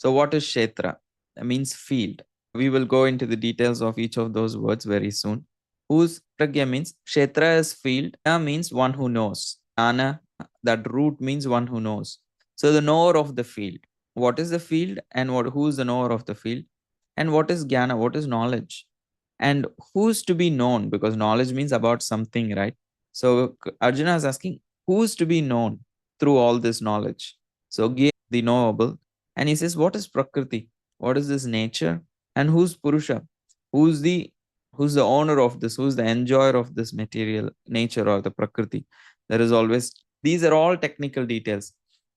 So what is Kshetra? That means field. We will go into the details of each of those words very soon. Whose pragya means Kshetra is field. Means one who knows. Jnana, that root means one who knows. So the knower of the field. What is the field and who is the knower of the field? And what is Jnana? What is knowledge? And who's to be known? Because knowledge means about something, right? So Arjuna is asking, who's to be known through all this knowledge? So the knowable. And he says, what is Prakriti? What is this nature? And who's Purusha? Who's the who's the owner of this? Who's the enjoyer of this material nature or the Prakriti? There is always, these are all technical details.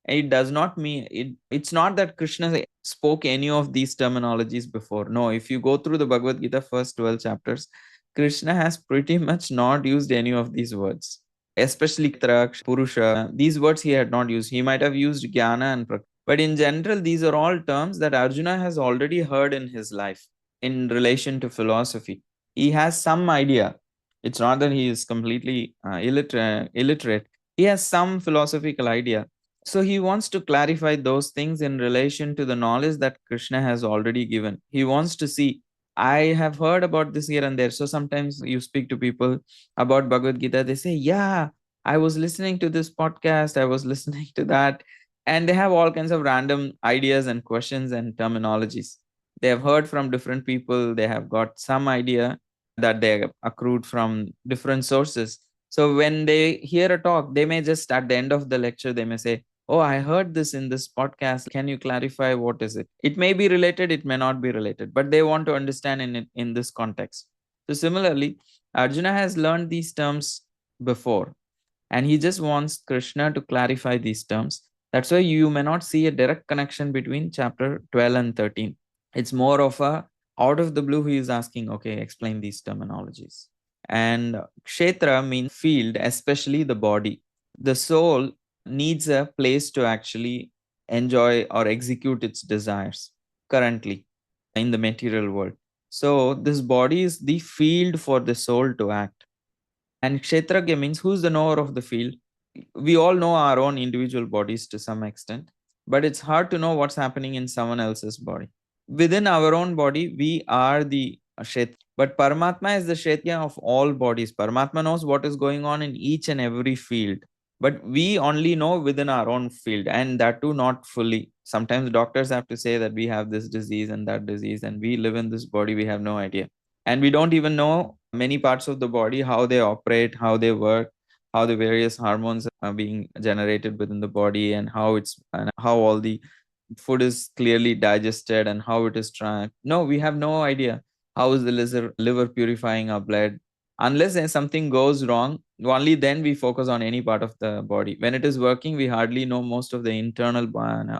It does not mean it's not that Krishna spoke any of these terminologies before. No, if you go through the Bhagavad Gita first 12 chapters, Krishna has pretty much not used any of these words, especially Kshetra, Purusha. These words he had not used. He might have used Jnana and Prakriti. But in general, these are all terms that Arjuna has already heard in his life in relation to philosophy. He has some idea. It's not that he is completely illiterate. He has some philosophical idea. So he wants to clarify those things in relation to the knowledge that Krishna has already given. He wants to see, I have heard about this here and there. So sometimes you speak to people about Bhagavad Gita, they say, yeah, I was listening to this podcast, I was listening to that. And they have all kinds of random ideas and questions and terminologies. They have heard from different people, they have got some idea that they have accrued from different sources. So when they hear a talk, they may just at the end of the lecture, they may say, oh, I heard this in this podcast. Can you clarify what is it? It may be related, it may not be related, but they want to understand in it in this context. So similarly, Arjuna has learned these terms before, and he just wants Krishna to clarify these terms. That's why you may not see a direct connection between chapter 12 and 13. It's more of a out of the blue, he is asking, okay, explain these terminologies. And Kshetra means field, especially the body. The soul needs a place to actually enjoy or execute its desires currently in the material world. So this body is the field for the soul to act. And Kshetragya means who's the knower of the field. We all know our own individual bodies to some extent, but it's hard to know what's happening in someone else's body. Within our own body, we are the Kshetra. But Paramatma is the Kshetra of all bodies. Paramatma knows what is going on in each and every field. But we only know within our own field, and that too not fully. Sometimes doctors have to say that we have this disease and that disease, and we live in this body, we have no idea. And we don't even know many parts of the body, how they operate, how they work, how the various hormones are being generated within the body, and how all the food is clearly digested and how it is tracked. No, we have no idea how is the liver purifying our blood. Unless something goes wrong, only then we focus on any part of the body. When it is working, we hardly know most of the internal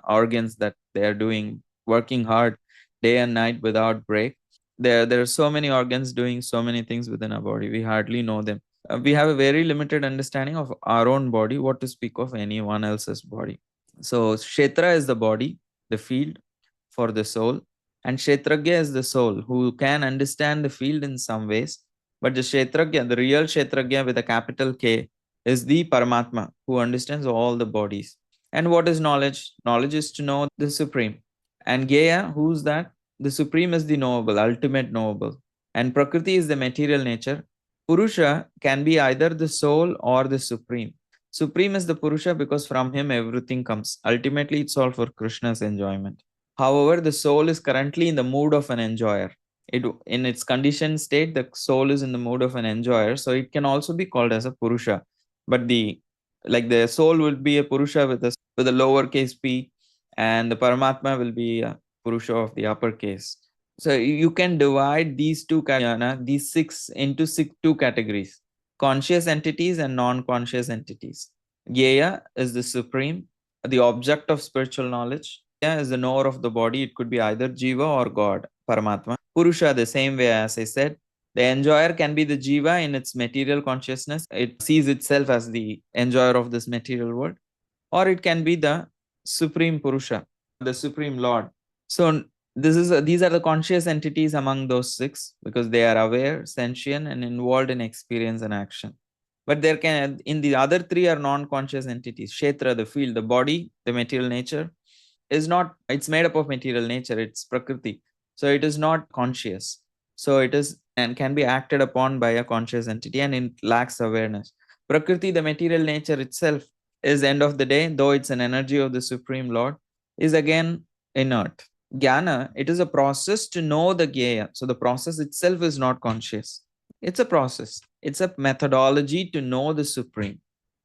organs that they are doing, working hard day and night without break. There are so many organs doing so many things within our body, we hardly know them. We have a very limited understanding of our own body, what to speak of anyone else's body. So Kshetra is the body, the field for the soul, and Kshetragya is the soul who can understand the field in some ways. But the Kshetragya, the real Kshetragya with a capital K, is the Paramatma who understands all the bodies. And what is knowledge? Knowledge is to know the Supreme. And Gaya, who's that? The Supreme is the knowable, ultimate knowable. And Prakriti is the material nature. Purusha can be either the soul or the Supreme. Supreme is the Purusha because from him everything comes. Ultimately, it's all for Krishna's enjoyment. However, the soul is currently in the mood of an enjoyer. In its conditioned state, the soul is in the mood of an enjoyer, so it can also be called as a Purusha. But the soul will be a Purusha with a lowercase p, and the Paramatma will be a Purusha of the uppercase. So you can divide these six into two categories: conscious entities and non-conscious entities. Gyeya is the supreme, the object of spiritual knowledge. Gyeya is the knower of the body. It could be either Jiva or God, Paramatma. Purusha, the same way as I said. The enjoyer can be the Jiva in its material consciousness. It sees itself as the enjoyer of this material world. Or it can be the Supreme Purusha, the Supreme Lord. So these are the conscious entities among those six because they are aware, sentient, and involved in experience and action. But there can in the other three are non-conscious entities: Kshetra, the field, the body, the material nature, is not, it's made up of material nature, it's Prakriti. So it is not conscious. So it is and can be acted upon by a conscious entity, and it lacks awareness. Prakriti, the material nature itself, is end of the day, though it's an energy of the Supreme Lord, is again inert. Jnana, it is a process to know the Gya. So the process itself is not conscious. It's a process. It's a methodology to know the Supreme.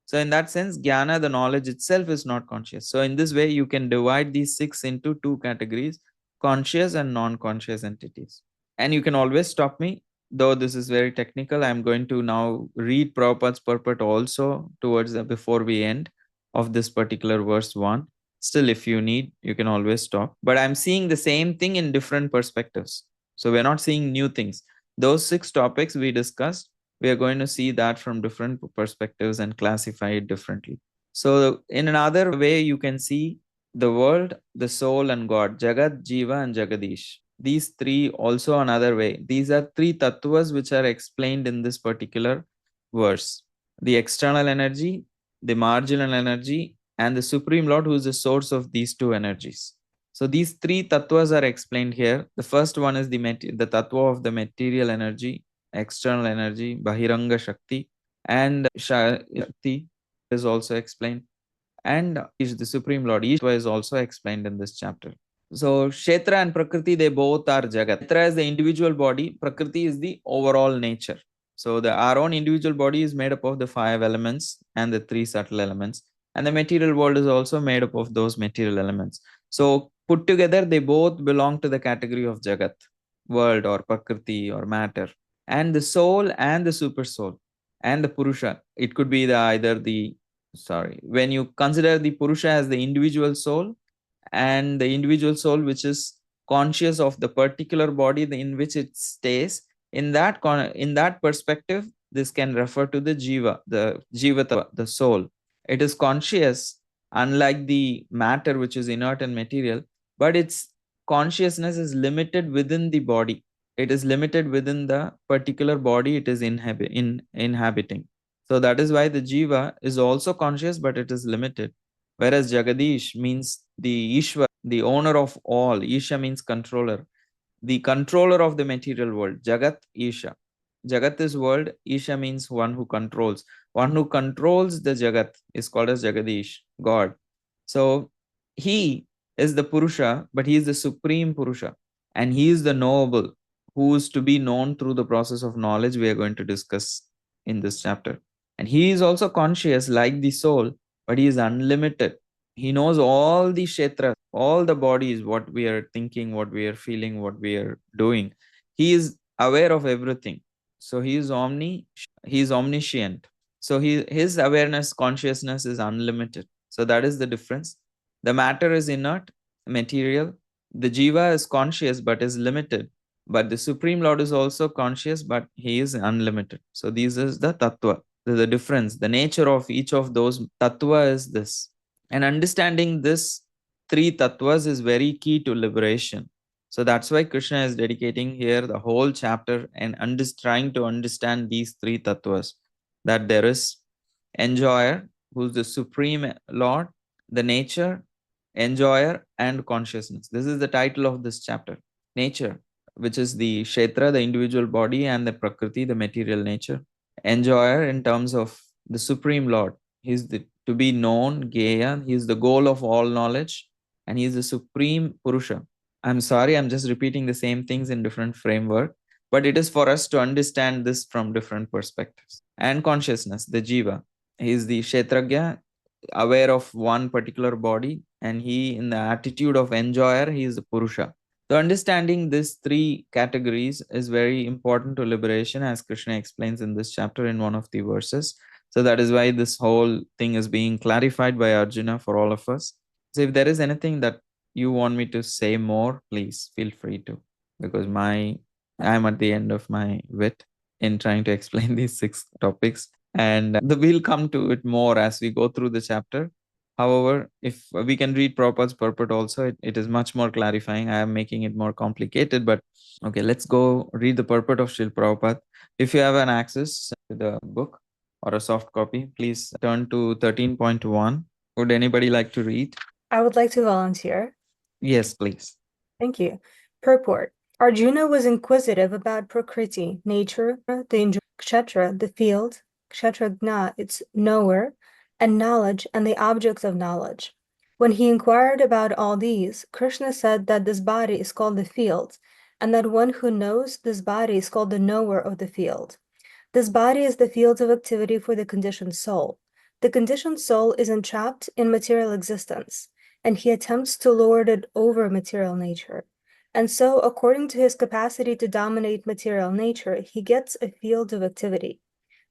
So in that sense, Jnana, the knowledge itself, is not conscious. So in this way, you can divide these six into two categories: conscious and non-conscious entities. And you can always stop me, though this is very technical. I'm going to now read Prabhupada's purport also towards the before we end of this particular verse 1. Still, if you need, you can always stop. But I'm seeing the same thing in different perspectives. So we're not seeing new things. Those six topics we discussed, we are going to see that from different perspectives and classify it differently. So, in another way, you can see the world, the soul, and God, Jagat, Jiva, and Jagadish. These three also another way. These are three tattvas which are explained in this particular verse: the external energy, the marginal energy, and the Supreme Lord, who is the source of these two energies. So these three tattvas are explained here. The first one is the tattva of the material energy, external energy, Bahiranga Shakti, and Shakti is also explained. And is the Supreme Lord, Ishva, is also explained in this chapter. So Kshetra and Prakriti, they both are Jagat. Kshetra is the individual body, Prakriti is the overall nature. So our own individual body is made up of the 5 elements and the 3 subtle elements. And the material world is also made up of those material elements. So put together, they both belong to the category of Jagat, world or Prakriti or matter. And the soul and the super soul and the Purusha, it could be when you consider the Purusha as the individual soul, and the individual soul which is conscious of the particular body in which it stays, in that perspective, this can refer to the jiva, the jivata, the soul. It is conscious, unlike the matter which is inert and material, but its consciousness is limited within the body. It is limited within the particular body it is inhabiting. So that is why the jiva is also conscious, but it is limited. Whereas Jagadish means the Ishwar, the owner of all. Isha means controller, the controller of the material world. Jagat, Isha. Jagat is world. Isha means one who controls. One who controls the Jagat is called as Jagadish, God. So he is the Purusha, but he is the supreme Purusha. And he is the knowable, who is to be known through the process of knowledge we are going to discuss in this chapter. And he is also conscious like the soul, but he is unlimited. He knows all the kshetras, all the bodies, what we are thinking, what we are feeling, what we are doing. He is aware of everything. So he is omniscient. So his awareness, consciousness is unlimited. So that is the difference. The matter is inert, material. The jiva is conscious but is limited. But the Supreme Lord is also conscious, but he is unlimited. So this is the tattva, the difference. The nature of each of those tattva is this. And understanding this 3 tattvas is very key to liberation. So that's why Krishna is dedicating here the whole chapter and trying to understand these 3 tattvas. That there is enjoyer, who's the Supreme Lord, the nature, enjoyer, and consciousness. This is the title of this chapter. Nature, which is the Kshetra, the individual body, and the Prakriti, the material nature. Enjoyer in terms of the Supreme Lord. He's to be known, Geya. He's the goal of all knowledge, and he's the Supreme Purusha. I'm sorry, I'm just repeating the same things in different framework, but it is for us to understand this from different perspectives. And consciousness, the Jiva. He's the Kshetragya, aware of one particular body, and he, in the attitude of enjoyer, he is the Purusha. So understanding these 3 categories is very important to liberation, as Krishna explains in this chapter in one of the verses. So that is why this whole thing is being clarified by Arjuna for all of us. So if there is anything that you want me to say more, please feel free to, because I'm at the end of my wit in trying to explain these 6 topics, and we'll come to it more as we go through the chapter. However, if we can read Prabhupada's purport also, it is much more clarifying. I am making it more complicated, but okay, let's go read the purport of Srila Prabhupada. If you have an access to the book or a soft copy, please turn to 13.1. Would anybody like to read? I would like to volunteer. Yes, please. Thank you. Purport. Arjuna was inquisitive about Prakriti, nature, the enjoyment, Kshetra, the field, Kshetrajna, its knower, and knowledge and the objects of knowledge. When he inquired about all these, Krishna said that this body is called the field, and that one who knows this body is called the knower of the field. This body is the field of activity for the conditioned soul. The conditioned soul is entrapped in material existence, and he attempts to lord it over material nature. And so, according to his capacity to dominate material nature, he gets a field of activity.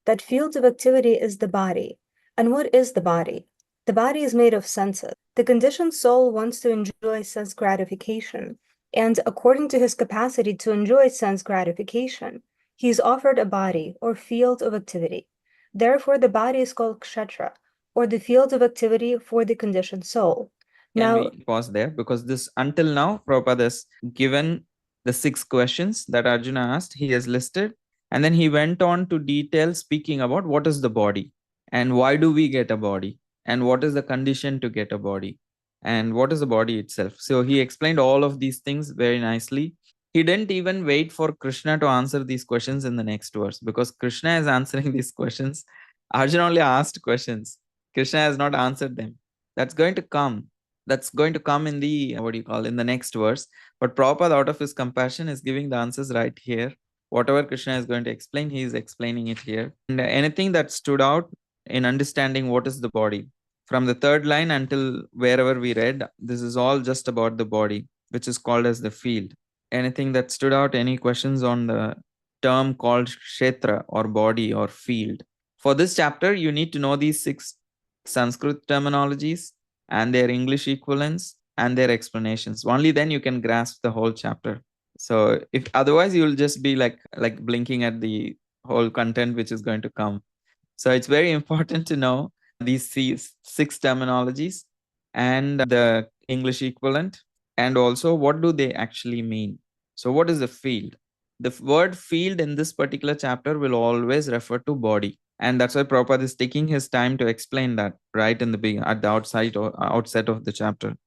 That field of activity is the body. And what is the body? The body is made of senses. The conditioned soul wants to enjoy sense gratification, and according to his capacity to enjoy sense gratification, he is offered a body or field of activity. Therefore, the body is called Kshetra, or the field of activity for the conditioned soul. Can Now, we pause there? Because this, until now, Prabhupada has given the 6 questions that Arjuna asked, he has listed, and then he went on to detail speaking about what is the body and why do we get a body and what is the condition to get a body and what is the body itself. So he explained all of these things very nicely. He didn't even wait for Krishna to answer these questions in the next verse, because Krishna is answering these questions. Arjuna only asked questions. Krishna has not answered them. That's going to come. That's going to come in the, what do you call, in the next verse. But Prabhupada, out of his compassion, is giving the answers right here. Whatever Krishna is going to explain, he is explaining it here. And anything that stood out in understanding what is the body, from the 3rd line until wherever we read, this is all just about the body, which is called as the field. Anything that stood out, any questions on the term called Kshetra or body or field? For this chapter, you need to know these 6 Sanskrit terminologies and their English equivalents and their explanations. Only then you can grasp the whole chapter. So if otherwise, you'll just be like blinking at the whole content which is going to come. So it's very important to know these 6 terminologies and the English equivalent, and also what do they actually mean. So what is the field? The word field in this particular chapter will always refer to body. And that's why Prabhupada is taking his time to explain that right in the beginning, at the outset of the chapter.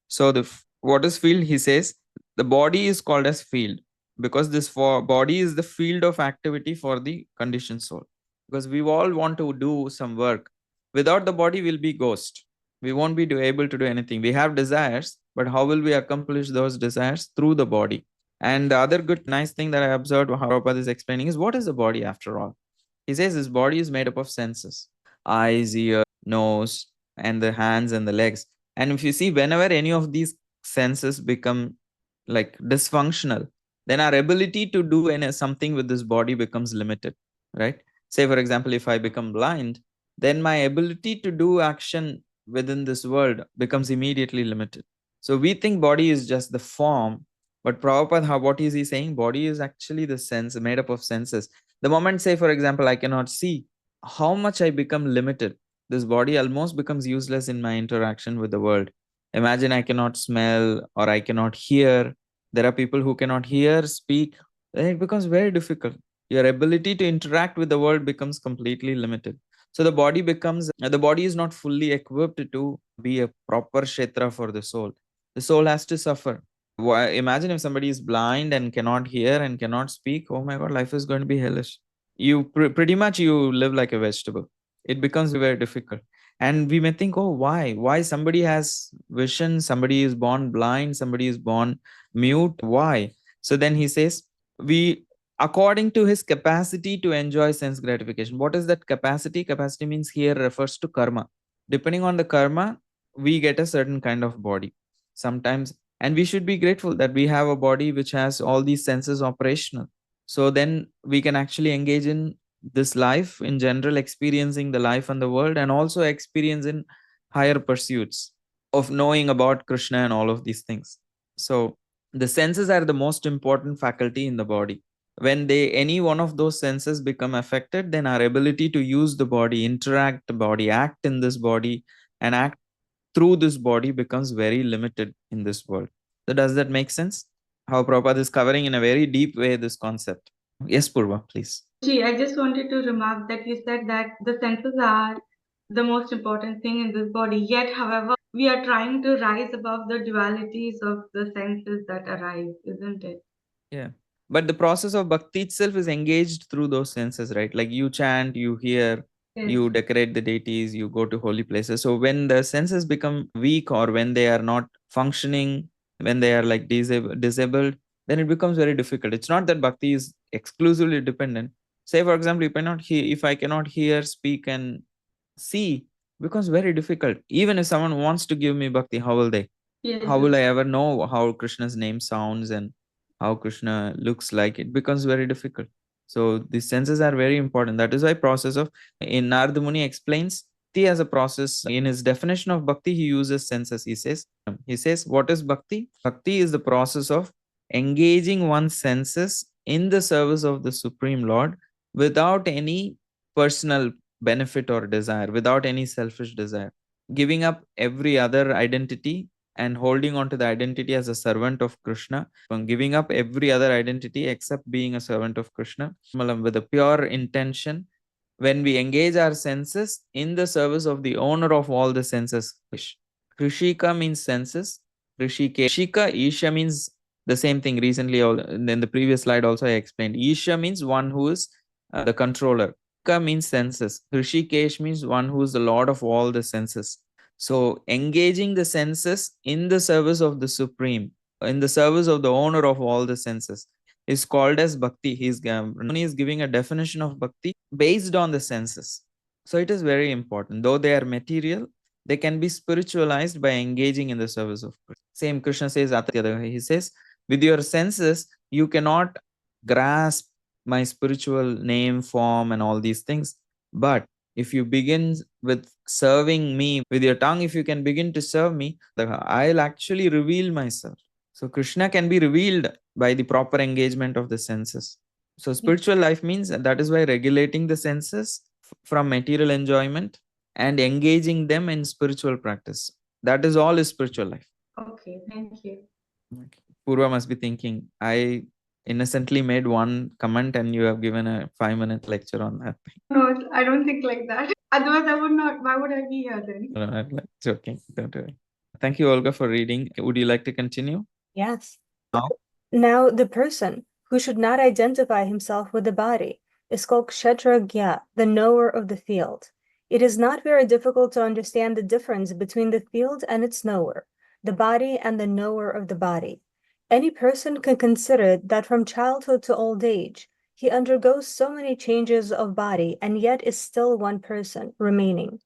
So what is field? He says the body is called as field because this body is the field of activity for the conditioned soul. Because we all want to do some work. Without the body, we'll be ghost. We won't be able to do anything. We have desires, but how will we accomplish those desires? Through the body. And the other good, nice thing that I observed how Prabhupada is explaining is what is the body after all? He says his body is made up of senses: eyes, ear, nose, and the hands and the legs. And if you see, whenever any of these senses become like dysfunctional, then our ability to do something with this body becomes limited, right? Say, for example, if I become blind, then my ability to do action within this world becomes immediately limited. So we think body is just the form, but Prabhupada, what is he saying? Body is actually the sense made up of senses. The moment, say, for example, I cannot see, how much I become limited. This body almost becomes useless in my interaction with the world. Imagine I cannot smell or I cannot hear. There are people who cannot hear, speak. Then it becomes very difficult. Your ability to interact with the world becomes completely limited. So the body is not fully equipped to be a proper kshetra for the soul. The soul has to suffer. Imagine if somebody is blind and cannot hear and cannot speak. Oh my God, life is going to be hellish. You pretty much you live like a vegetable. It becomes very difficult. And we may think, oh, why somebody has vision, somebody is born blind, somebody is born mute, why? So then he says, we according to his capacity to enjoy sense gratification. What is that capacity? Capacity means here refers to karma. Depending on the karma, we get a certain kind of body sometimes, and we should be grateful that we have a body which has all these senses operational. So then we can actually engage in this life in general, experiencing the life and the world, and also experience in higher pursuits of knowing about Krishna and all of these things. So the senses are the most important faculty in the body. When any one of those senses become affected, then our ability to use the body, interact the body, act in this body, and act through this body becomes very limited in this world. So does that make sense? How Prabhupada is covering in a very deep way this concept. Yes, Purva, please. Gee, I just wanted to remark that you said that the senses are the most important thing in this body. Yet, however, we are trying to rise above the dualities of the senses that arise, isn't it? Yeah. But the process of bhakti itself is engaged through those senses, right? Like you chant, you hear, Yes. you decorate the deities, you go to holy places. So when the senses become weak or when they are not functioning, when they are like disabled, then it becomes very difficult. It's not that bhakti is exclusively dependent. Say, for example, if I cannot hear, speak, and see, it becomes very difficult. Even if someone wants to give me bhakti, how will they? Yes. How will I ever know how Krishna's name sounds and how Krishna looks like? It becomes very difficult. So these senses are very important. That is why process of in Narada Muni explains bhakti as a process. In his definition of bhakti, he uses senses. He says, what is bhakti? Bhakti is the process of engaging one's senses in the service of the Supreme Lord without any personal benefit or desire, without any selfish desire, giving up every other identity and holding on to the identity as a servant of Krishna, from giving up every other identity except being a servant of Krishna, with a pure intention. When we engage our senses in the service of the owner of all the senses, Krishika means senses. Krishika, Isha means the same thing. Recently, in the previous slide, also I explained. Isha means one who is the controller. Ka means senses. Rishikesh means one who is the lord of all the senses. So engaging the senses in the service of the Supreme, in the service of the owner of all the senses, is called as bhakti. He is giving a definition of bhakti based on the senses. So it is very important. Though they are material, they can be spiritualized by engaging in the service of Krishna. Same Krishna says, he says, with your senses, you cannot grasp my spiritual name, form, and all these things. But if you begin with serving me with your tongue, if you can begin to serve me, I'll actually reveal myself. So Krishna can be revealed by the proper engagement of the senses. So spiritual life means that is why regulating the senses from material enjoyment and engaging them in spiritual practice. That is all is spiritual life. Okay, thank you. Okay. Purva must be thinking, I innocently made one comment and you have given a 5-minute lecture on that. No, I don't think like that. Otherwise, I would not. Why would I be here then? No, I'm like joking. Don't worry. Thank you, Olga, for reading. Would you like to continue? Yes. Now? Now, the person who should not identify himself with the body is called Kshetra, the knower of the field. It is not very difficult to understand the difference between the field and its knower, the body and the knower of the body. Any person can consider that from childhood to old age, he undergoes so many changes of body and yet is still one person remaining.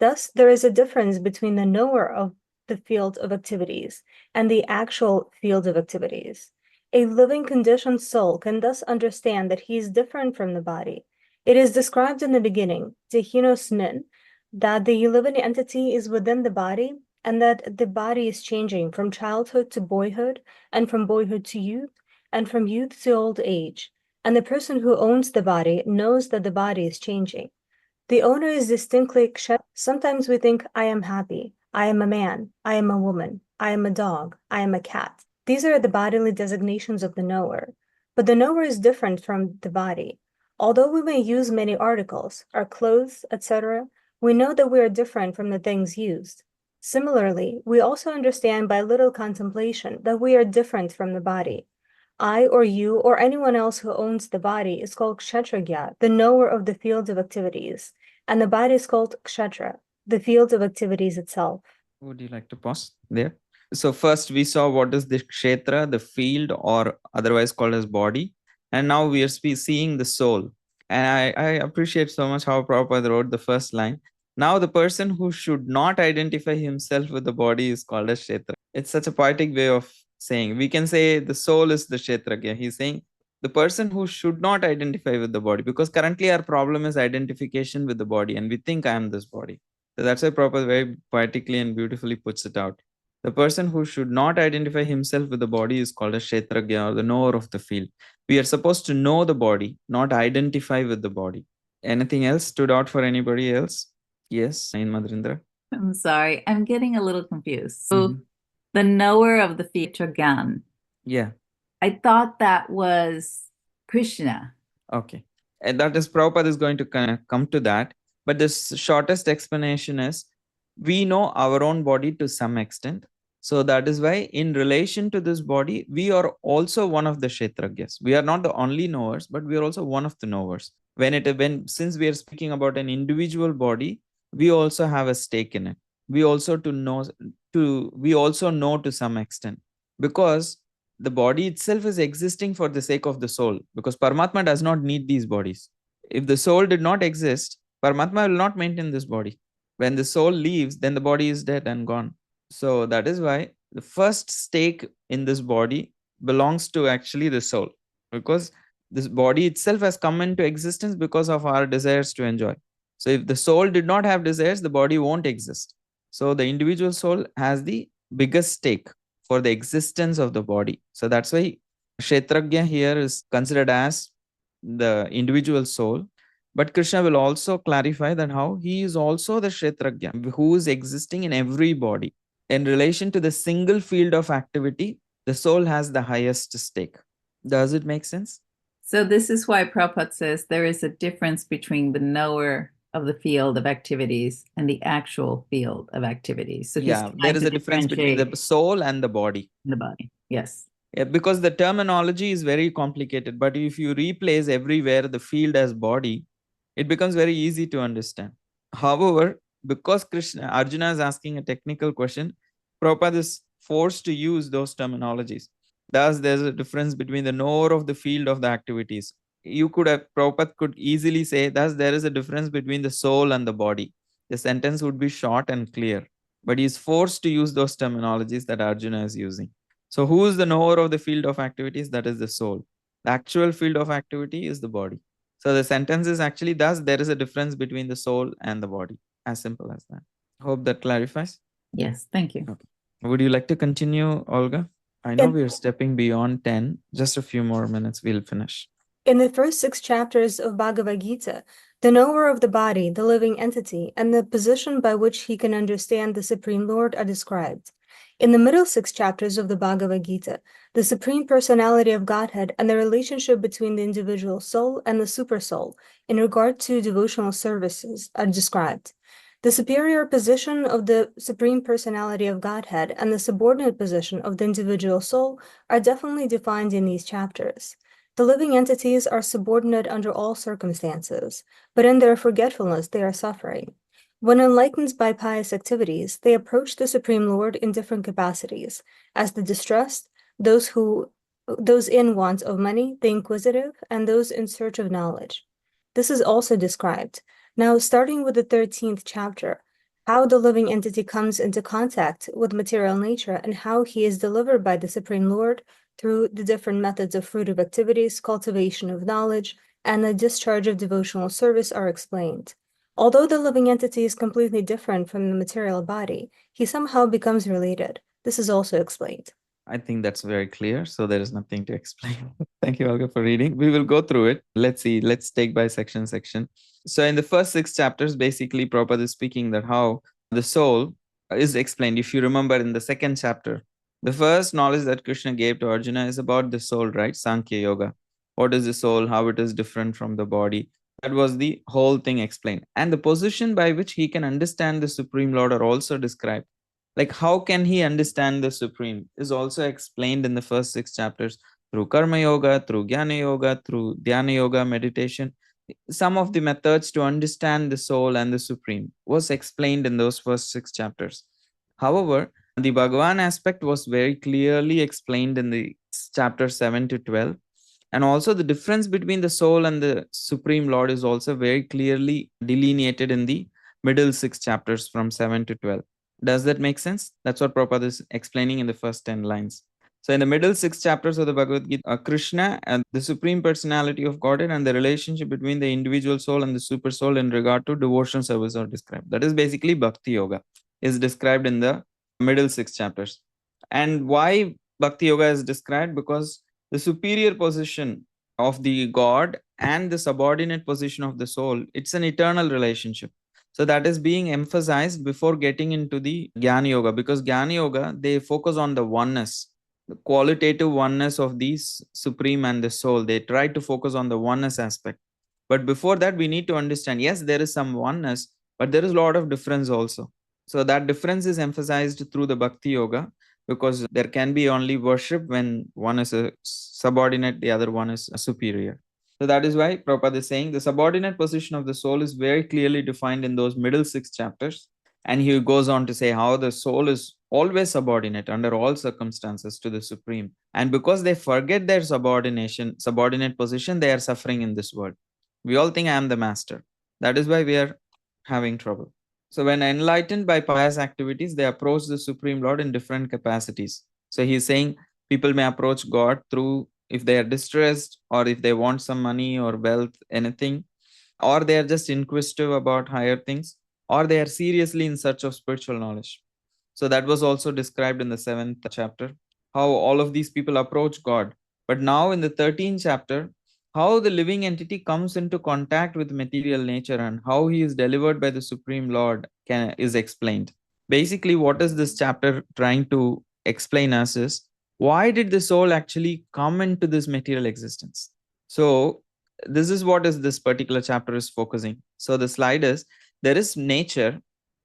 Thus, there is a difference between the knower of the field of activities and the actual field of activities. A living conditioned soul can thus understand that he is different from the body. It is described in the beginning, Tehinos Nin, that the living entity is within the body and that the body is changing from childhood to boyhood and from boyhood to youth and from youth to old age. And the person who owns the body knows that the body is changing. The owner is distinctly Kshetra. Sometimes we think, I am happy, I am a man, I am a woman, I am a dog, I am a cat. These are the bodily designations of the knower. But the knower is different from the body. Although we may use many articles, our clothes, etc., we know that we are different from the things used. Similarly, we also understand by little contemplation that we are different from the body. I or you or anyone else who owns the body is called Kshetragya, the knower of the field of activities, and the body is called Kshetra, the field of activities itself. Would you like to pause there? So first we saw what is the Kshetra, the field, or otherwise called as body. And now we are seeing the soul. And I appreciate so much how Prabhupada wrote the first line. Now the person who should not identify himself with the body is called as Kshetra. It's such a poetic way of saying. We can say the soul is the Kshetragya. He's saying the person who should not identify with the body, because currently our problem is identification with the body and we think I am this body. So that's why Prabhupada very poetically and beautifully puts it out. The person who should not identify himself with the body is called a Kshetragya, or the knower of the field. We are supposed to know the body, not identify with the body. Anything else stood out for anybody else? Yes, in Madrindra. I'm sorry, I'm getting a little confused. So the knower of the Kshetragan. Yeah. I thought that was Krishna. Okay. And that is Prabhupada is going to come to that. But the shortest explanation is we know our own body to some extent. So that is why in relation to this body, we are also one of the Kshetragyas. We are not the only knowers, but we are also one of the knowers. Since we are speaking about an individual body, we also have a stake in it. We also know to some extent, because the body itself is existing for the sake of the soul, because Paramatma does not need these bodies. If the soul did not exist, Paramatma will not maintain this body. When the soul leaves, then the body is dead and gone. So that is why the first stake in this body belongs to actually the soul, because this body itself has come into existence because of our desires to enjoy. So if the soul did not have desires, the body won't exist. So the individual soul has the biggest stake for the existence of the body. So that's why Kshetragya here is considered as the individual soul. But Krishna will also clarify that how he is also the Kshetragya, who is existing in every body. In relation to the single field of activity, the soul has the highest stake. Does it make sense? So this is why Prabhupada says there is a difference between the knower of the field of activities and the actual field of activities. So Yeah, there is a difference between the soul and the body. The body, yes. Yeah, because the terminology is very complicated, but if you replace everywhere the field as body, it becomes very easy to understand. However, because Arjuna is asking a technical question, Prabhupada is forced to use those terminologies. Thus, there's a difference between the knower of the field of the activities. Prabhupada could easily say, thus there is a difference between the soul and the body. The sentence would be short and clear, but he is forced to use those terminologies that Arjuna is using. So who is the knower of the field of activities? That is the soul. The actual field of activity is the body. So the sentence is actually, thus there is a difference between the soul and the body. As simple as that. Hope that clarifies. Yes, thank you. Okay. Would you like to continue, Olga? I know we are stepping beyond 10. Just a few more minutes, we'll finish. In the first 6 chapters of Bhagavad Gita, the knower of the body, the living entity, and the position by which he can understand the Supreme Lord are described. In the middle 6 chapters of the Bhagavad Gita, the Supreme Personality of Godhead and the relationship between the individual soul and the supersoul in regard to devotional services are described. The superior position of the Supreme Personality of Godhead and the subordinate position of the individual soul are definitely defined in these chapters. The living entities are subordinate under all circumstances, but in their forgetfulness they are suffering. When enlightened by pious activities, they approach the Supreme Lord in different capacities, as the distressed, those in want of money, the inquisitive, and those in search of knowledge. This is also described. Now, starting with the 13th chapter, how the living entity comes into contact with material nature and how he is delivered by the Supreme Lord through the different methods of fruitive activities, cultivation of knowledge, and the discharge of devotional service are explained. Although the living entity is completely different from the material body, he somehow becomes related. This is also explained. I think that's very clear, so there is nothing to explain. Thank you, Olga, for reading. We will go through it. Let's see. Let's take by section. So in the first 6 chapters, basically, Prabhupada is speaking that how the soul is explained. If you remember in the 2nd chapter, the first knowledge that Krishna gave to Arjuna is about the soul, right? Sankhya Yoga. What is the soul? How it is different from the body? That was the whole thing explained. And the position by which he can understand the Supreme Lord are also described. Like how can he understand the Supreme is also explained in the first 6 chapters through Karma Yoga, through Jnana Yoga, through Dhyana Yoga, meditation. Some of the methods to understand the soul and the Supreme was explained in those first 6 chapters. However, the Bhagavan aspect was very clearly explained in the chapter 7 to 12. And also the difference between the soul and the Supreme Lord is also very clearly delineated in the middle 6 chapters from 7 to 12. Does that make sense? That's what Prabhupada is explaining in the first 10 lines. So in the middle 6 chapters of the Bhagavad Gita, Krishna and the Supreme Personality of Godhead and the relationship between the individual soul and the super soul in regard to devotional service are described. That is basically Bhakti Yoga is described in the middle 6 chapters. And why Bhakti Yoga is described? Because the superior position of the God and the subordinate position of the soul, it's an eternal relationship. So that is being emphasized before getting into the Jnana Yoga, because Jnana Yoga, they focus on the oneness, the qualitative oneness of these Supreme and the soul. They try to focus on the oneness aspect. But before that, we need to understand, yes, there is some oneness, but there is a lot of difference also. So that difference is emphasized through the Bhakti Yoga, because there can be only worship when one is a subordinate, the other one is a superior. So that is why Prabhupada is saying the subordinate position of the soul is very clearly defined in those middle 6 chapters. And he goes on to say how the soul is always subordinate under all circumstances to the Supreme. And because they forget their subordinate position, they are suffering in this world. We all think I am the master. That is why we are having trouble. So when enlightened by pious activities, they approach the Supreme Lord in different capacities. So he's saying people may approach God through if they are distressed, or if they want some money or wealth, anything, or they are just inquisitive about higher things, or they are seriously in search of spiritual knowledge. So that was also described in the 7th chapter, how all of these people approach God. But now in the 13th chapter, how the living entity comes into contact with material nature and how he is delivered by the Supreme Lord is explained. Basically, what is this chapter trying to explain us is, why did the soul actually come into this material existence? So this is what is this particular chapter is focusing. So the slide is, there is nature,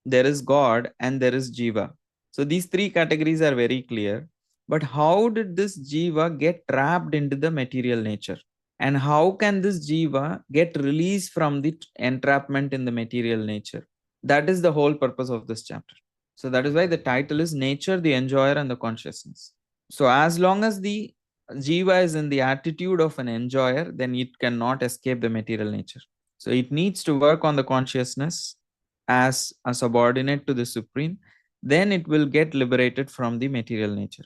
there is God, and there is Jiva. So these 3 categories are very clear. But how did this Jiva get trapped into the material nature? And how can this Jiva get released from the entrapment in the material nature? That is the whole purpose of this chapter. So that is why the title is Nature, the Enjoyer, and the Consciousness. So as long as the Jiva is in the attitude of an enjoyer, then it cannot escape the material nature. So it needs to work on the consciousness as a subordinate to the Supreme, then it will get liberated from the material nature.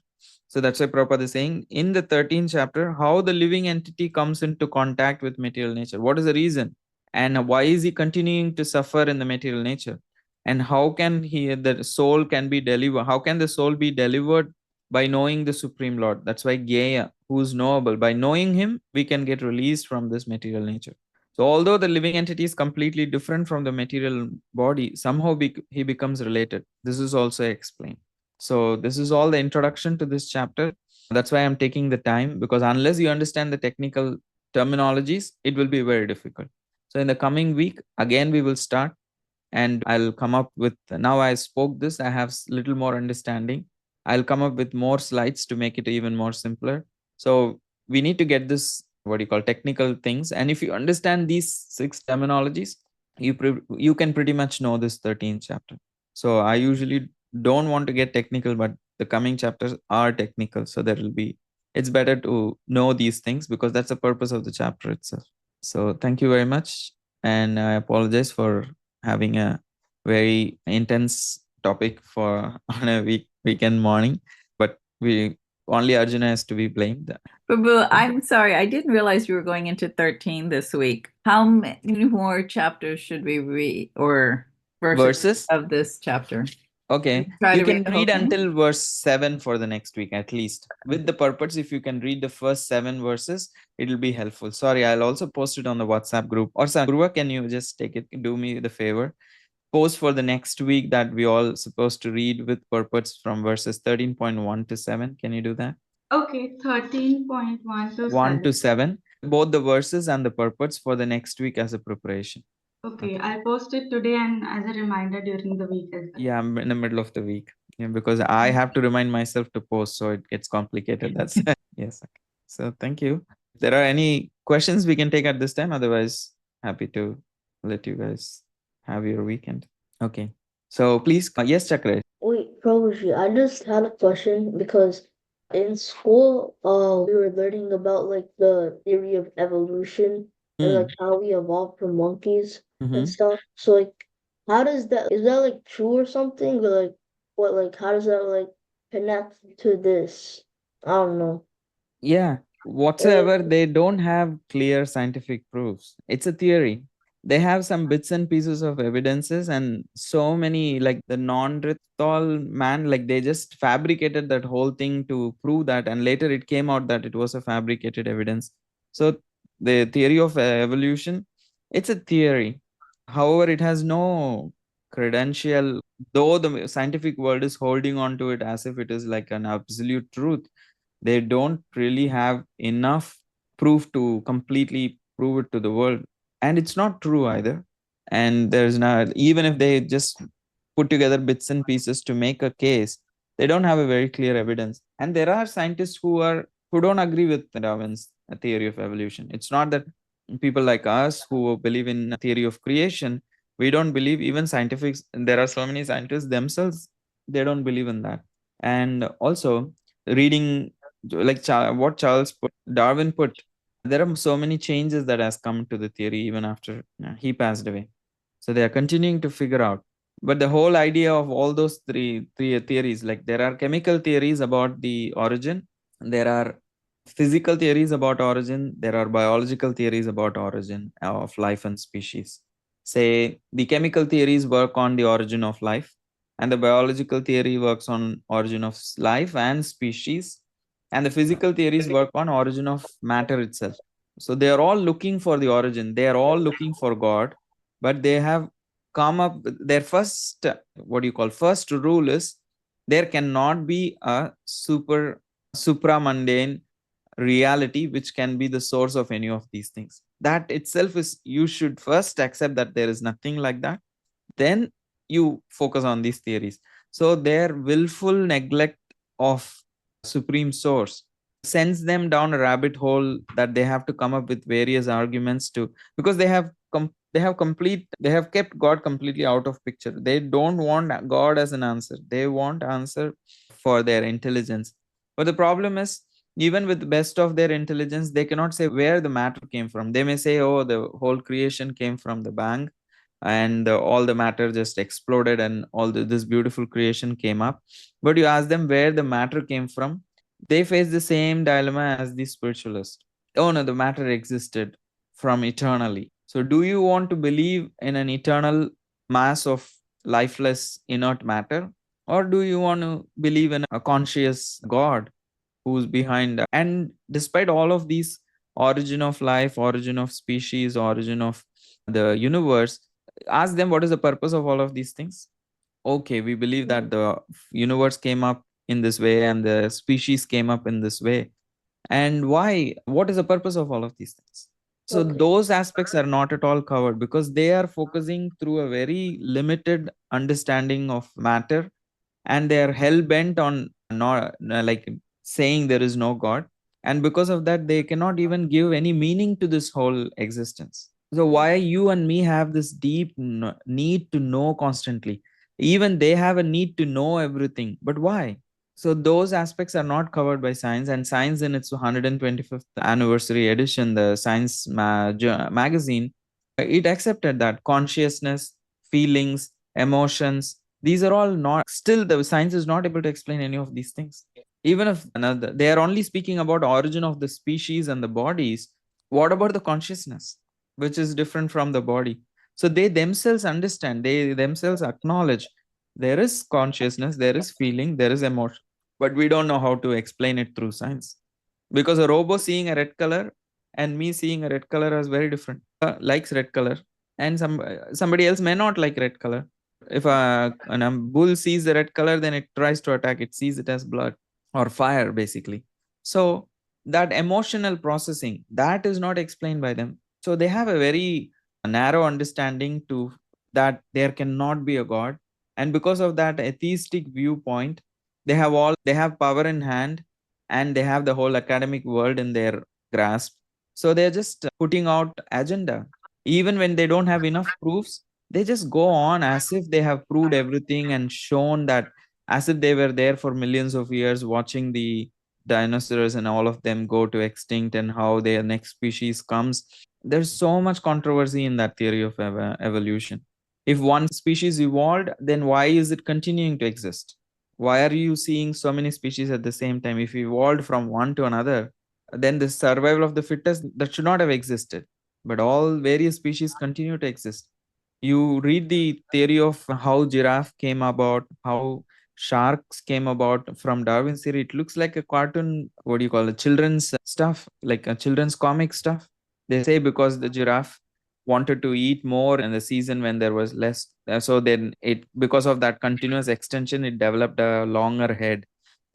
So that's why Prabhupada is saying in the 13th chapter, how the living entity comes into contact with material nature. What is the reason? And why is he continuing to suffer in the material nature? And how can the soul can be delivered? How can the soul be delivered? By knowing the Supreme Lord. That's why Gyeya, who is knowable. By knowing him, we can get released from this material nature. So although the living entity is completely different from the material body, somehow he becomes related. This is also explained. So this is all the introduction to this chapter. That's why I'm taking the time, because unless you understand the technical terminologies, it will be very difficult. So in the coming week, again, we will start, and I'll come up with, now I spoke this, I have little more understanding. I'll come up with more slides to make it even more simpler. So we need to get this, what you call, technical things. And if you understand these 6 terminologies, you can pretty much know this 13th chapter. So I usually don't want to get technical, but the coming chapters are technical. So it's better to know these things, because that's the purpose of the chapter itself. So thank you very much. And I apologize for having a very intense topic for on a weekend morning, but only Arjuna has to be blamed. Prabhu, I'm sorry, I didn't realize you were going into 13 this week. How many more chapters should we read, or verses of this chapter? Okay, Try you to can read the whole read thing? until verse 7 for the next week at least. With the purpose, if you can read the first 7 verses, it will be helpful. Sorry, I'll also post it on the WhatsApp group. Or Guruva, can you just take it, do me the favor? Post for the next week that we all supposed to read with purpose from verses 13.1 to 7. Can you do that? Okay, 13.1 to 1 to 7. 7. Both the verses and the purpose for the next week as a preparation. Okay, I'll post it today and as a reminder during the week as well. Yeah, I'm in the middle of the week. Yeah, because I have to remind myself to post, so it gets complicated. That's yes. Okay. So thank you. If there are any questions we can take at this time, otherwise happy to let you guys have your weekend. Okay. So please, yes, Chakra. Wait, Prabhuji, I just had a question because in school, we were learning about like the theory of evolution and like how we evolved from monkeys and stuff. So like, how does that, is that like true or something? Or like, what, like, how does that like connect to this? I don't know. Yeah, whatsoever, they don't have clear scientific proofs. It's a theory. They have some bits and pieces of evidences, and so many, like the non-Rithal man, like they just fabricated that whole thing to prove that, and later it came out that it was a fabricated evidence. So the theory of evolution, it's a theory. However, it has no credential, though the scientific world is holding on to it as if it is like an absolute truth. They don't really have enough proof to completely prove it to the world, and it's not true either. And there's not, even if they just put together bits and pieces to make a case. They don't have a very clear evidence. And there are scientists who don't agree with Darwin's theory of evolution. It's not that people like us who believe in a theory of creation, we don't believe. Even scientific, there are so many scientists themselves, they don't believe in that. And also reading like what Darwin put, there are so many changes that has come to the theory even after he passed away. So they are continuing to figure out. But the whole idea of all those three theories, like there are chemical theories about the origin, there are physical theories about origin, there are biological theories about origin of life and species. Say the chemical theories work on the origin of life, and the biological theory works on origin of life and species, and the physical theories work on origin of matter itself. So they are all looking for the origin, they are all looking for God, but they have come up with their first, what do you call, first rule is there cannot be a supramundane reality which can be the source of any of these things. That itself is, you should first accept that there is nothing like that, then you focus on these theories. So their willful neglect of supreme source sends them down a rabbit hole that they have to come up with various arguments to, because they have kept God completely out of picture. They don't want God as an answer, they want answer for their intelligence. But the problem is, even with the best of their intelligence, they cannot say where the matter came from. They may say, oh, the whole creation came from the bang, and all the matter just exploded and this beautiful creation came up. But you ask them where the matter came from, they face the same dilemma as the spiritualist. Oh no, the matter existed from eternally. So do you want to believe in an eternal mass of lifeless inert matter, or do you want to believe in a conscious God who's behind? And despite all of these, origin of life, origin of species, origin of the universe, ask them what is the purpose of all of these things. Okay, we believe that the universe came up in this way and the species came up in this way. And why? What is the purpose of all of these things? So those aspects are not at all covered because they are focusing through a very limited understanding of matter, and they are hell bent on not like saying there is no God. And because of that, they cannot even give any meaning to this whole existence. So why you and me have this deep need to know constantly? Even they have a need to know everything, but why? So those aspects are not covered by science, and science in its 125th anniversary edition, the Science magazine, it accepted that consciousness, feelings, emotions, these are all not, still the science is not able to explain any of these things. Even if they are only speaking about origin of the species and the bodies, what about the consciousness, which is different from the body? So they themselves understand, they themselves acknowledge there is consciousness, there is feeling, there is emotion, but we don't know how to explain it through science. Because a robot seeing a red color and me seeing a red color is very different. Likes red color, and somebody else may not like red color. If a bull sees the red color, then it tries to attack, it sees it as blood or fire, basically. So that emotional processing, that is not explained by them. So they have a very narrow understanding to that there cannot be a God. And because of that atheistic viewpoint, they have power in hand, and they have the whole academic world in their grasp. So they're just putting out agenda. Even when they don't have enough proofs, they just go on as if they have proved everything and shown that, as if they were there for millions of years watching the dinosaurs and all of them go to extinct and how their next species comes. There's so much controversy in that theory of evolution. If one species evolved, then why is it continuing to exist? Why are you seeing so many species at the same time? If you evolved from one to another, then the survival of the fittest, that should not have existed. But all various species continue to exist. You read the theory of how giraffe came about, how sharks came about from Darwin's theory. It looks like a cartoon, what do you call it, children's stuff, like a children's comic stuff. They say because the giraffe wanted to eat more in the season when there was less. So then because of that continuous extension, it developed a longer head,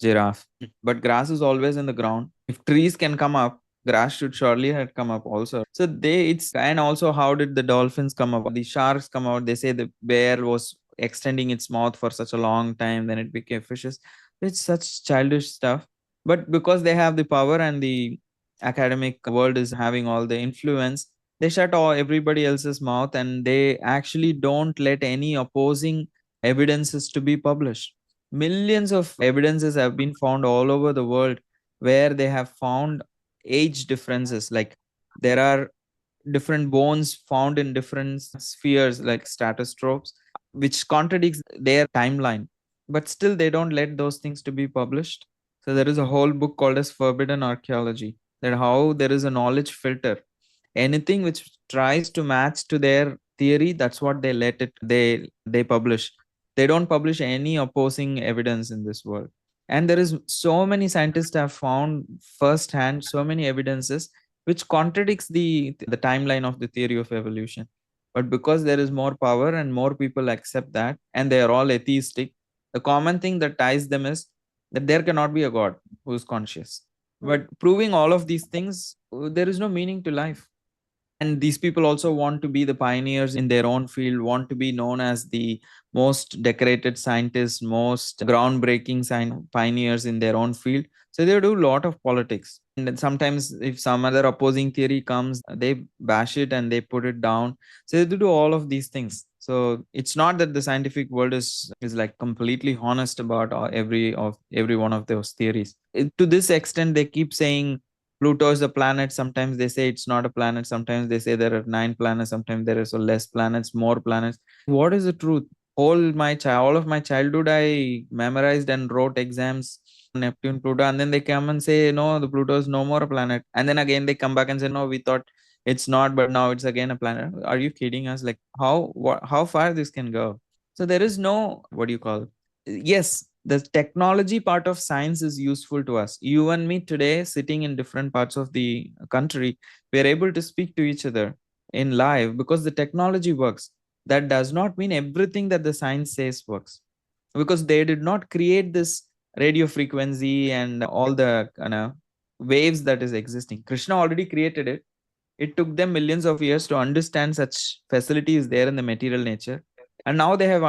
giraffe. But grass is always in the ground. If trees can come up, grass should surely have come up also. And also, how did the dolphins come about? The sharks come out. They say the bear was extending its mouth for such a long time, then it became fishes. It's such childish stuff. But because they have the power and the academic world is having all the influence, they shut all everybody else's mouth, and they actually don't let any opposing evidences to be published. Millions of evidences have been found all over the world where they have found age differences. Like there are different bones found in different spheres like stratostropes, which contradicts their timeline, but still they don't let those things to be published. So there is a whole book called as Forbidden Archaeology, that how there is a knowledge filter. Anything which tries to match to their theory, that's what they let it, they publish. They don't publish any opposing evidence in this world. And there is so many scientists have found firsthand so many evidences which contradicts the timeline of the theory of evolution. But because there is more power and more people accept that, and they are all atheistic, the common thing that ties them is that there cannot be a god who is conscious. But proving all of these things, there is no meaning to life. And these people also want to be the pioneers in their own field, want to be known as the most decorated scientists, most groundbreaking pioneers in their own field. So they do a lot of politics. And then sometimes if some other opposing theory comes, they bash it and they put it down. So they do all of these things. So it's not that the scientific world is like completely honest about every one of those theories. To this extent, they keep saying Pluto is a planet. Sometimes they say it's not a planet. Sometimes they say there are 9 planets. Sometimes there is less planets, more planets. What is the truth? All of my childhood, I memorized and wrote exams Neptune, Pluto, and then they come and say no, the Pluto is no more a planet. And then again they come back and say no, we thought it's not, but now it's again a planet. Are you kidding us? Like how far this can go? So there is no, what do you call? Yes, the technology part of science is useful to us. You and me today, sitting in different parts of the country, we are able to speak to each other in live because the technology works. That does not mean everything that the science says works, because they did not create this radio frequency and all the waves that is existing. Krishna already created it. It took them millions of years to understand such facilities there in the material nature. And now they have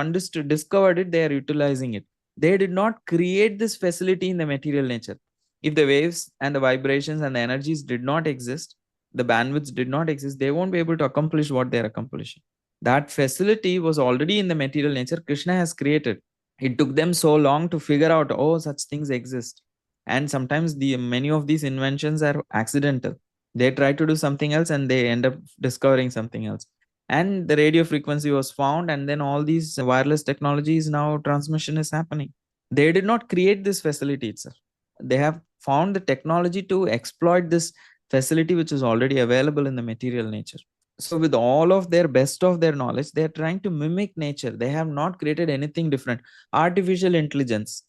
discovered it, they are utilizing it. They did not create this facility in the material nature. If the waves and the vibrations and the energies did not exist, the bandwidths did not exist, they won't be able to accomplish what they are accomplishing. That facility was already in the material nature. Krishna has created. It took them so long to figure out, oh, such things exist. And sometimes many of these inventions are accidental. They try to do something else and they end up discovering something else. And the radio frequency was found, and then all these wireless technologies, now transmission is happening. They did not create this facility itself. They have found the technology to exploit this facility which is already available in the material nature. So with all of their best of their knowledge, they are trying to mimic nature. They have not created anything different. Artificial intelligence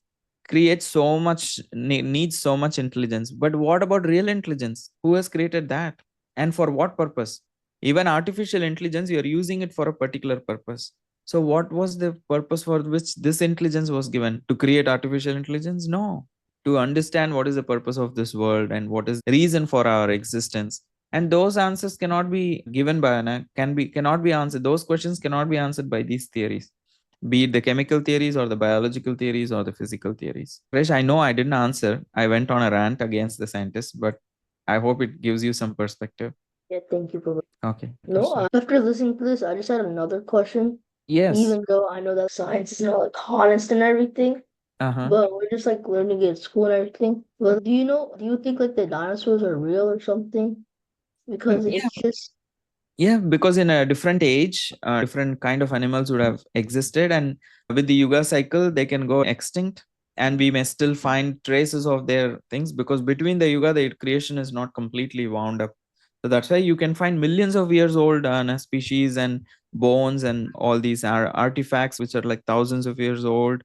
creates so much, needs so much intelligence. But what about real intelligence? Who has created that? And for what purpose? Even artificial intelligence, you are using it for a particular purpose. So what was the purpose for which this intelligence was given? To create artificial intelligence? No. To understand what is the purpose of this world and what is the reason for our existence. And those answers cannot be given by cannot be answered. Those questions cannot be answered by these theories, be it the chemical theories or the biological theories or the physical theories. Krish, I know I didn't answer. I went on a rant against the scientists, but I hope it gives you some perspective. Yeah, thank you, Prabhupada. Okay. No, after listening to this, I just had another question. Yes. Even though I know that science is not like honest and everything, but we're just like learning it at school and everything. But do you think like the dinosaurs are real or something? Because Yeah. it's just Yeah, because in a different age, different kind of animals would have existed, and with the Yuga cycle, they can go extinct, and we may still find traces of their things, because between the Yuga, the creation is not completely wound up. So that's why you can find millions of years old species and bones and all these artifacts which are like thousands of years old,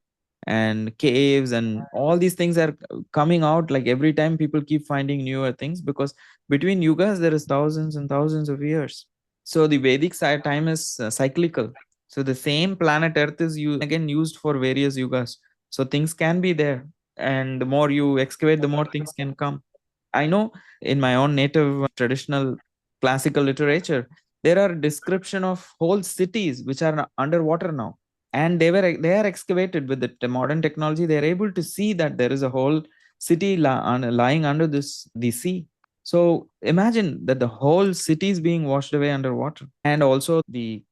and caves and all these things are coming out. Like every time people keep finding newer things, because between yugas there is thousands and thousands of years. So the Vedic time is cyclical. So the same planet Earth is again used for various yugas. So things can be there, and the more you excavate, the more things can come. I know in my own native traditional classical literature, there are description of whole cities which are underwater now, And they are excavated with the modern technology. They are able to see that there is a whole city lying under the sea. So imagine that the whole city is being washed away underwater, and also the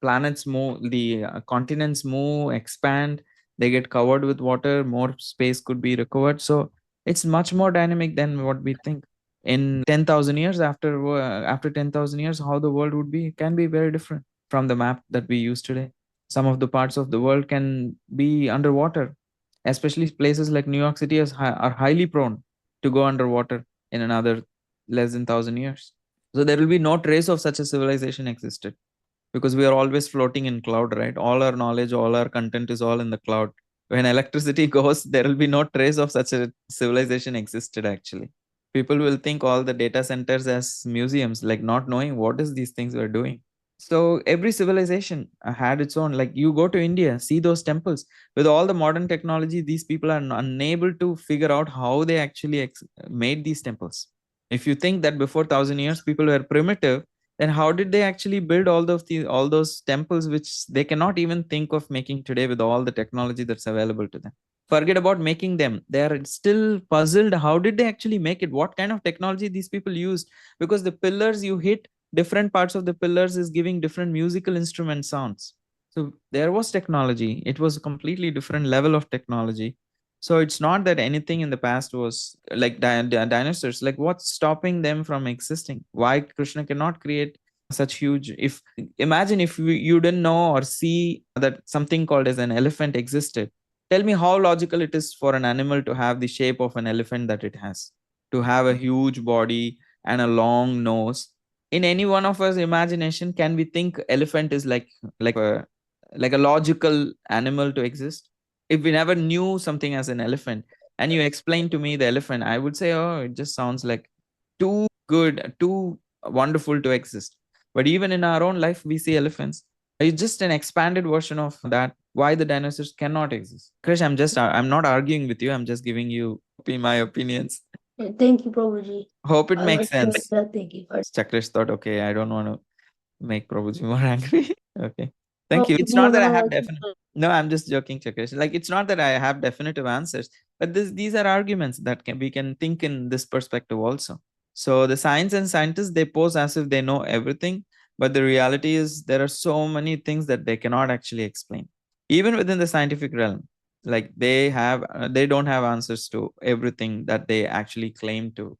planets move, the continents move, expand, they get covered with water, more space could be recovered. So it's much more dynamic than what we think. In 10,000 years, after 10,000 years, how the world would be can be very different from the map that we use today. Some of the parts of the world can be underwater, especially places like New York City are highly prone to go underwater in another less than 1,000 years. So there will be no trace of such a civilization existed, because we are always floating in cloud, right? All our knowledge, all our content is all in the cloud. When electricity goes, there will be no trace of such a civilization existed actually. People will think all the data centers as museums, like not knowing what is these things we're doing. So every civilization had its own. Like you go to India, see those temples with all the modern technology, these people are unable to figure out how they actually made these temples. If you think that before 1,000 years people were primitive, then how did they actually build all those temples which they cannot even think of making today with all the technology that's available to them? Forget about making them, they are still puzzled how did they actually make it, what kind of technology these people used, because the pillars you hit, different parts of the pillars is giving different musical instrument sounds. So there was technology, it was a completely different level of technology. So it's not that anything in the past was like dinosaurs. Like what's stopping them from existing? Why Krishna cannot create such huge? If imagine if you didn't know or see that something called as an elephant existed. Tell me how logical it is for an animal to have the shape of an elephant that it has, to have a huge body and a long nose. In any one of us imagination, can we think elephant is like a logical animal to exist? If we never knew something as an elephant and you explain to me the elephant, I would say, oh, it just sounds like too good, too wonderful to exist. But even in our own life, we see elephants. It's just an expanded version of that. Why the dinosaurs cannot exist? Krish, I'm not arguing with you. I'm just giving you my opinions. Thank you, Prabhuji. Hope it I makes like sense. that. Thank you. Chakrish thought, okay, I don't want to make Prabhuji more angry. Okay. Thank you. It's No, not that I no, have definite. No, I'm just joking, Chakrish. Like it's not that I have definitive answers, but these are arguments that we can think in this perspective also. So the science and scientists, they pose as if they know everything, but the reality is there are so many things that they cannot actually explain, even within the scientific realm. Like they don't have answers to everything that they actually claim to